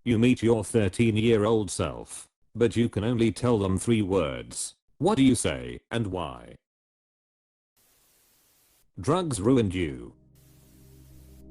You meet your 13-year-old self, but you can only tell them 3 words. What do you say and why? Drugs ruined you.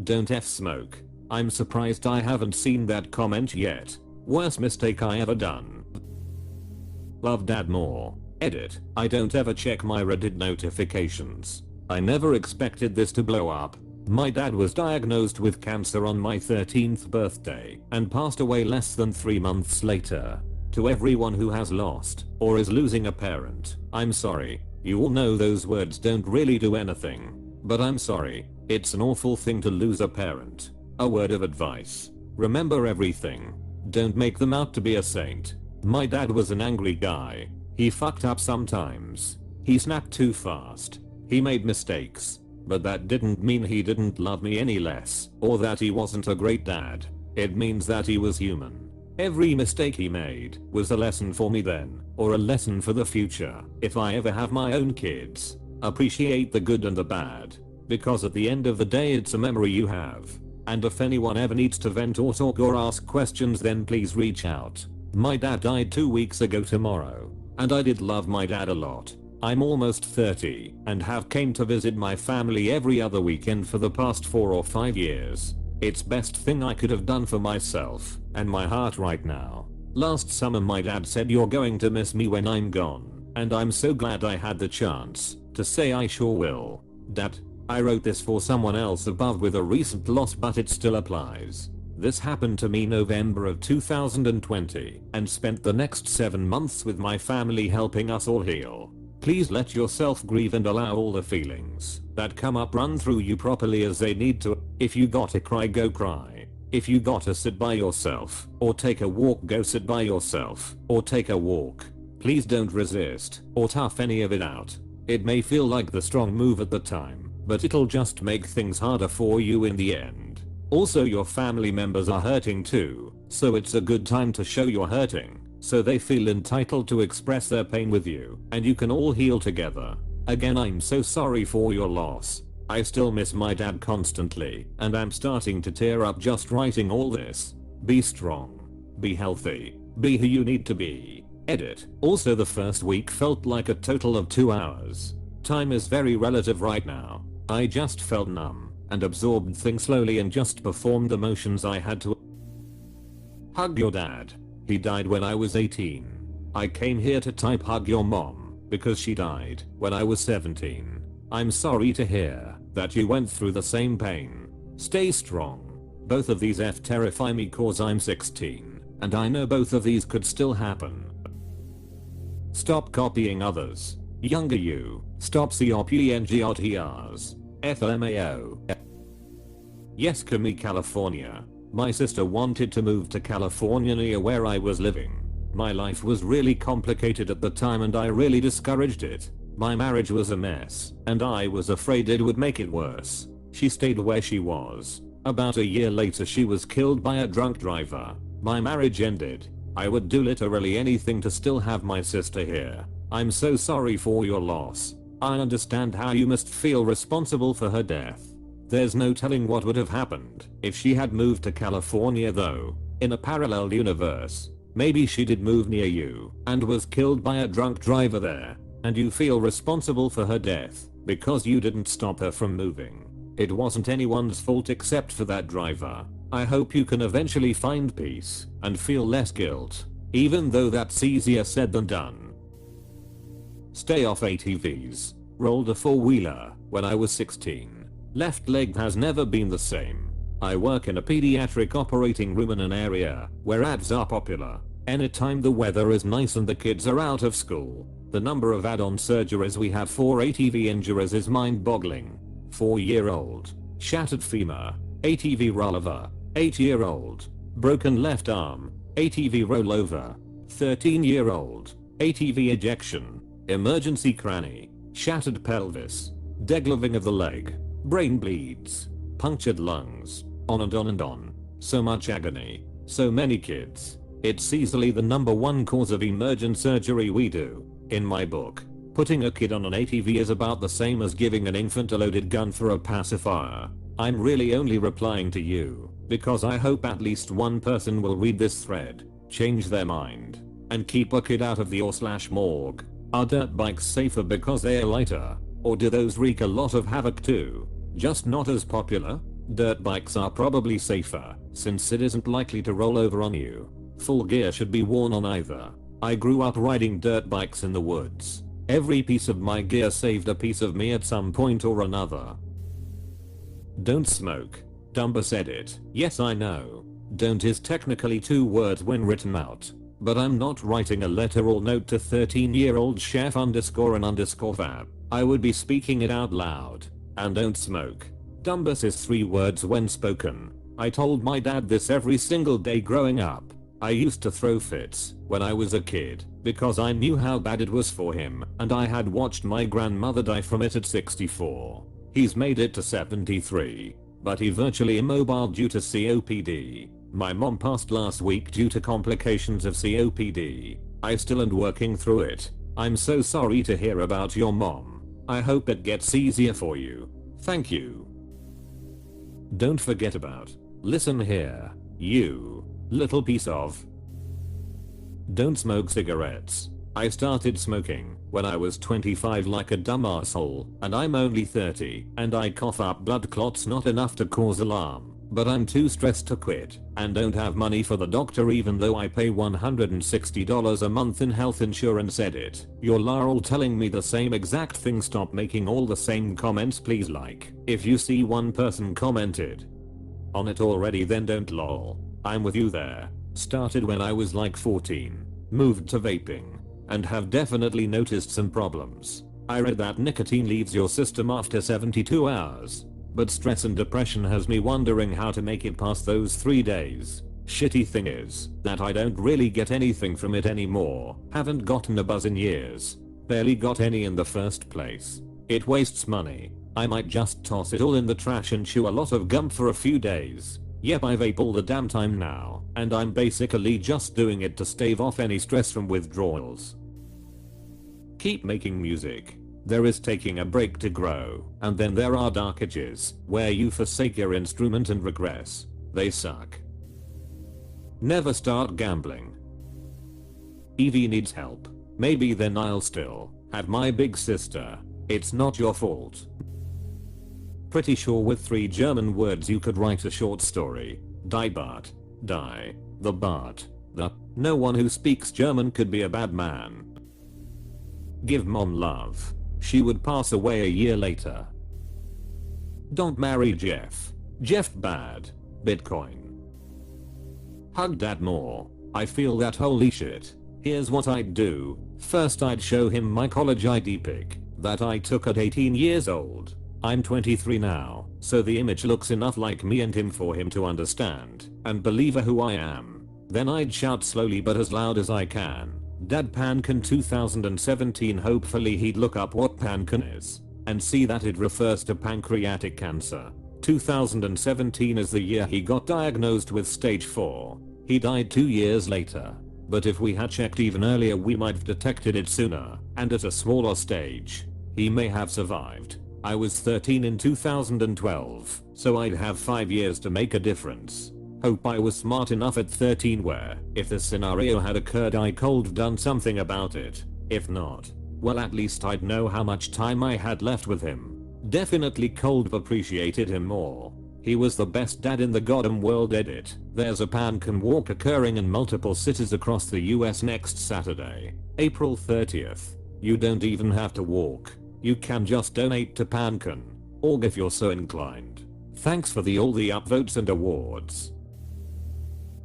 Don't smoke. I'm surprised I haven't seen that comment yet. Worst mistake I ever done. Love dad more. Edit. I don't ever check my Reddit notifications. I never expected this to blow up. My dad was diagnosed with cancer on my 13th birthday and passed away less than 3 months later. To everyone who has lost or is losing a parent, I'm sorry. You all know those words don't really do anything. But I'm sorry. It's an awful thing to lose a parent. A word of advice. Remember everything. Don't make them out to be a saint. My dad was an angry guy. He fucked up sometimes. He snapped too fast. He made mistakes. But that didn't mean he didn't love me any less, or that he wasn't a great dad. It means that he was human. Every mistake he made was a lesson for me then, or a lesson for the future. If I ever have my own kids, appreciate the good and the bad. Because at the end of the day it's a memory you have. And if anyone ever needs to vent or talk or ask questions, then please reach out. My dad died 2 weeks ago tomorrow. And I did love my dad a lot. I'm almost 30 and have came to visit my family every other weekend for the past 4 or 5 years. It's best thing I could have done for myself and my heart right now. Last summer my dad said, "You're going to miss me when I'm gone." And I'm so glad I had the chance to say I sure will. Dad, I wrote this for someone else above with a recent loss, but it still applies. This happened to me November of 2020 and spent the next 7 months with my family helping us all heal. Please let yourself grieve and allow all the feelings that come up run through you properly as they need to. If you gotta cry, go cry. If you gotta sit by yourself or take a walk, go sit by yourself or take a walk. Please don't resist or tough any of it out. It may feel like the strong move at the time, but it'll just make things harder for you in the end. Also, your family members are hurting too, so it's a good time to show you're hurting, so they feel entitled to express their pain with you, and you can all heal together. Again, I'm so sorry for your loss. I still miss my dad constantly, and I'm starting to tear up just writing all this. Be strong. Be healthy. Be who you need to be. Edit. Also, the first week felt like a total of 2 hours. Time is very relative right now. I just felt numb and absorbed things slowly and just performed the motions I had to. Hug your dad. He died when I was 18. I came here to type hug your mom because she died when I was 17. I'm sorry to hear that you went through the same pain. Stay strong. Both of these terrify me cause I'm 16 and I know both of these could still happen. Stop copying others. Younger you. Stop copying FLMAO. Yes, California. My sister wanted to move to California near where I was living. My life was really complicated at the time and I really discouraged it. My marriage was a mess and I was afraid it would make it worse. She stayed where she was. About a year later she was killed by a drunk driver. My marriage ended. I would do literally anything to still have my sister here. I'm so sorry for your loss. I understand how you must feel responsible for her death. There's no telling what would have happened if she had moved to California though. In a parallel universe, maybe she did move near you and was killed by a drunk driver there, and you feel responsible for her death because you didn't stop her from moving. It wasn't anyone's fault except for that driver. I hope you can eventually find peace and feel less guilt, even though that's easier said than done. Stay off ATVs. Rolled a 4-wheeler when I was 16. Left leg has never been the same. I work in a pediatric operating room in an area where ads are popular. Anytime the weather is nice and the kids are out of school, the number of add-on surgeries we have for ATV injuries is mind-boggling. 4-year-old, shattered femur, ATV rollover, 8-year-old, broken left arm, ATV rollover, 13-year-old, ATV ejection, emergency cranny, shattered pelvis, degloving of the leg, brain bleeds, punctured lungs, on and on and on. So much agony, so many kids. It's easily the #1 cause of emergent surgery we do. In my book, putting a kid on an ATV is about the same as giving an infant a loaded gun for a pacifier. I'm really only replying to you because I hope at least one person will read this thread, change their mind, and keep a kid out of the or/morgue. Are dirt bikes safer because they are lighter, or do those wreak a lot of havoc too? Just not as popular? Dirt bikes are probably safer, since it isn't likely to roll over on you. Full gear should be worn on either. I grew up riding dirt bikes in the woods. Every piece of my gear saved a piece of me at some point or another. Don't smoke. Dumba said it. Yes, I know. Don't is technically 2 words when written out. But I'm not writing a letter or note to 13-year-old chef _and_fab. I would be speaking it out loud. And don't smoke. Dumbus is 3 words when spoken. I told my dad this every single day growing up. I used to throw fits when I was a kid because I knew how bad it was for him, and I had watched my grandmother die from it at 64. He's made it to 73, but he virtually immobile due to COPD. My mom passed last week due to complications of COPD. I still am working through it. I'm so sorry to hear about your mom. I hope it gets easier for you. Thank you. Don't forget about. Listen here, you little piece of. Don't smoke cigarettes. I started smoking when I was 25 like a dumb asshole, and I'm only 30, and I cough up blood clots not enough to cause alarm, but I'm too stressed to quit, and don't have money for the doctor even though I pay $160 a month in health insurance. Edit. You're all telling me the same exact thing. Stop making all the same comments please. Like, if you see one person commented on it already then don't lol. I'm with you there. Started when I was like 14. Moved to vaping. And have definitely noticed some problems. I read that nicotine leaves your system after 72 hours. But stress and depression has me wondering how to make it past those 3 days. Shitty thing is that I don't really get anything from it anymore. Haven't gotten a buzz in years. Barely got any in the first place. It wastes money. I might just toss it all in the trash and chew a lot of gum for a few days. Yep, I vape all the damn time now, and I'm basically just doing it to stave off any stress from withdrawals. Keep making music. There is taking a break to grow, and then there are dark ages, where you forsake your instrument and regress. They suck. Never start gambling. Evie needs help. Maybe then I'll still have my big sister. It's not your fault. Pretty sure with 3 German words you could write a short story. Die Bart. Die. The Bart. The. No one who speaks German could be a bad man. Give mom love. She would pass away a year later. Don't marry Jeff. Jeff bad. Bitcoin. Hug dad more. I feel that holy shit. Here's what I'd do. First I'd show him my college ID pic that I took at 18 years old. I'm 23 now, so the image looks enough like me and him for him to understand and believe who I am. Then I'd shout slowly but as loud as I can, Dad Pancan 2017. Hopefully he'd look up what Pancan is and see that it refers to pancreatic cancer. 2017 is the year he got diagnosed with stage 4. He died 2 years later. But if we had checked even earlier we might have detected it sooner and at a smaller stage. He may have survived. I was 13 in 2012, so I'd have 5 years to make a difference. Hope I was smart enough at 13 where, if the scenario had occurred I could have done something about it. If not, well at least I'd know how much time I had left with him. Definitely could have appreciated him more. He was the best dad in the goddamn world. Edit. There's a Pancan walk occurring in multiple cities across the US next Saturday, April 30th. You don't even have to walk. You can just donate to Pancan, or if you're so inclined. Thanks for all the upvotes and awards.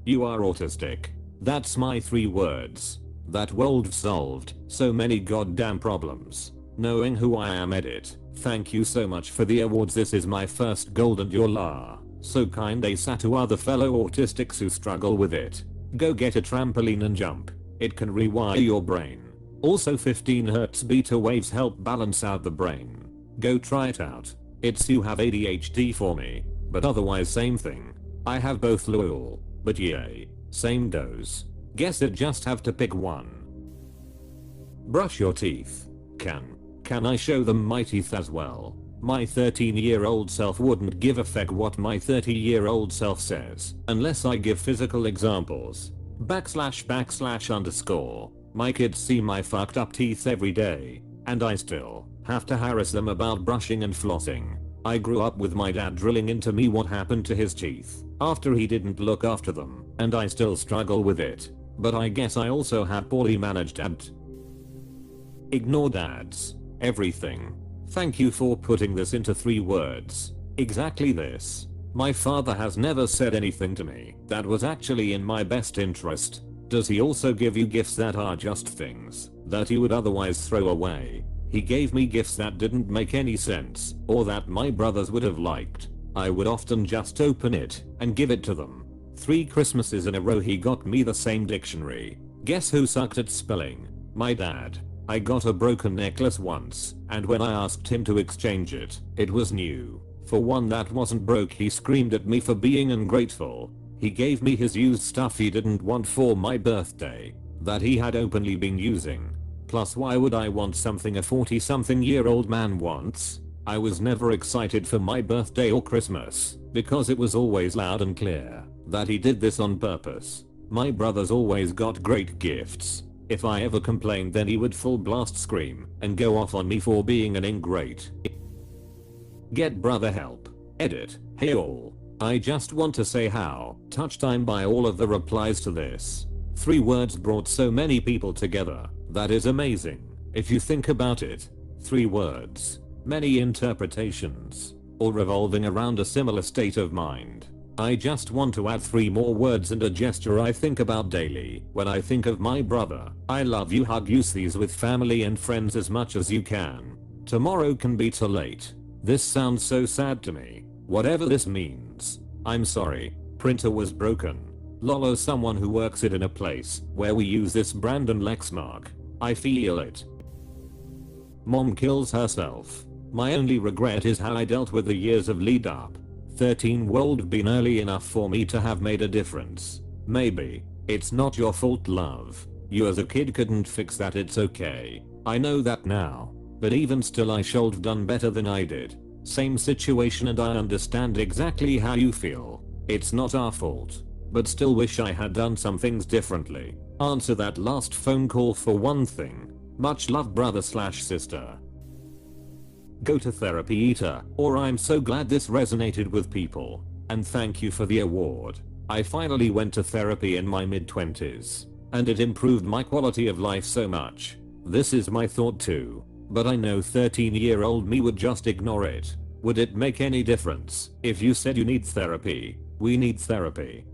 You are autistic. That's my 3 words. That world solved so many goddamn problems. Knowing who I am. Edit. Thank you so much for the awards. This is my first gold and you're so kind. ASA to other fellow autistics who struggle with it. Go get a trampoline and jump. It can rewire your brain. Also 15 Hz beta waves help balance out the brain. Go try it out. It's you have ADHD for me, but otherwise same thing. I have both lol, but yay, same dose. Guess it just have to pick one. Brush your teeth. Can I show them my teeth as well? My 13-year-old self wouldn't give a feck what my 30-year-old self says unless I give physical examples. _____. My kids see my fucked up teeth every day, and I still have to harass them about brushing and flossing. I grew up with my dad drilling into me what happened to his teeth after he didn't look after them, and I still struggle with it. But I guess I also have poorly managed dad. Ignore dads. Everything. Thank you for putting this into 3 words. Exactly this. My father has never said anything to me that was actually in my best interest. Does he also give you gifts that are just things that you would otherwise throw away? He gave me gifts that didn't make any sense or that my brothers would have liked. I would often just open it and give it to them. 3 Christmases in a row he got me the same dictionary. Guess who sucked at spelling? My dad. I got a broken necklace once, and when I asked him to exchange it, it was new. For one that wasn't broke, he screamed at me for being ungrateful. He gave me his used stuff he didn't want for my birthday, that he had openly been using. Plus, why would I want something a 40-something-year-old man wants? I was never excited for my birthday or Christmas, because it was always loud and clear that he did this on purpose. My brothers always got great gifts. If I ever complained, then he would full blast scream and go off on me for being an ingrate. Get brother help. Edit. Hey all. I just want to say how touched I'm by all of the replies to this. 3 words brought so many people together. That is amazing. If you think about it. 3 words. Many interpretations. All revolving around a similar state of mind. I just want to add 3 more words and a gesture I think about daily when I think of my brother. I love you. Hug. Use these with family and friends as much as you can. Tomorrow can be too late. This sounds so sad to me. Whatever this means. I'm sorry. Printer was broken. Lolo, someone who works it in a place where we use this brand and Lexmark. I feel it. Mom kills herself. My only regret is how I dealt with the years of lead up. 13 would have been early enough for me to have made a difference. Maybe. It's not your fault, love. You as a kid couldn't fix that. It's okay. I know that now. But even still, I should have done better than I did. Same situation, and I understand exactly how you feel. It's not our fault. But still wish I had done some things differently. Answer that last phone call for one thing. Much love, brother/sister. Go to therapy, eater, or I'm so glad this resonated with people. And thank you for the award. I finally went to therapy in my mid-20s. And it improved my quality of life so much. This is my thought too. But I know 13-year-old me would just ignore it. Would it make any difference if you said you need therapy? We need therapy.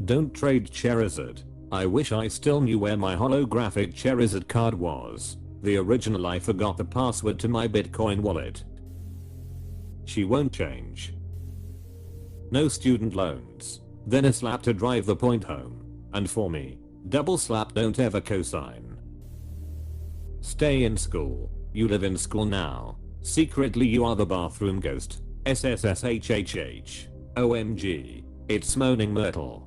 Don't trade Charizard. I wish I still knew where my holographic Charizard card was. The original, I forgot the password to my Bitcoin wallet. She won't change. No student loans. Then a slap to drive the point home. And for me, double slap. Don't ever cosign. Stay in school. You live in school now. Secretly you are the bathroom ghost. SSSHHH. OMG. It's Moaning Myrtle.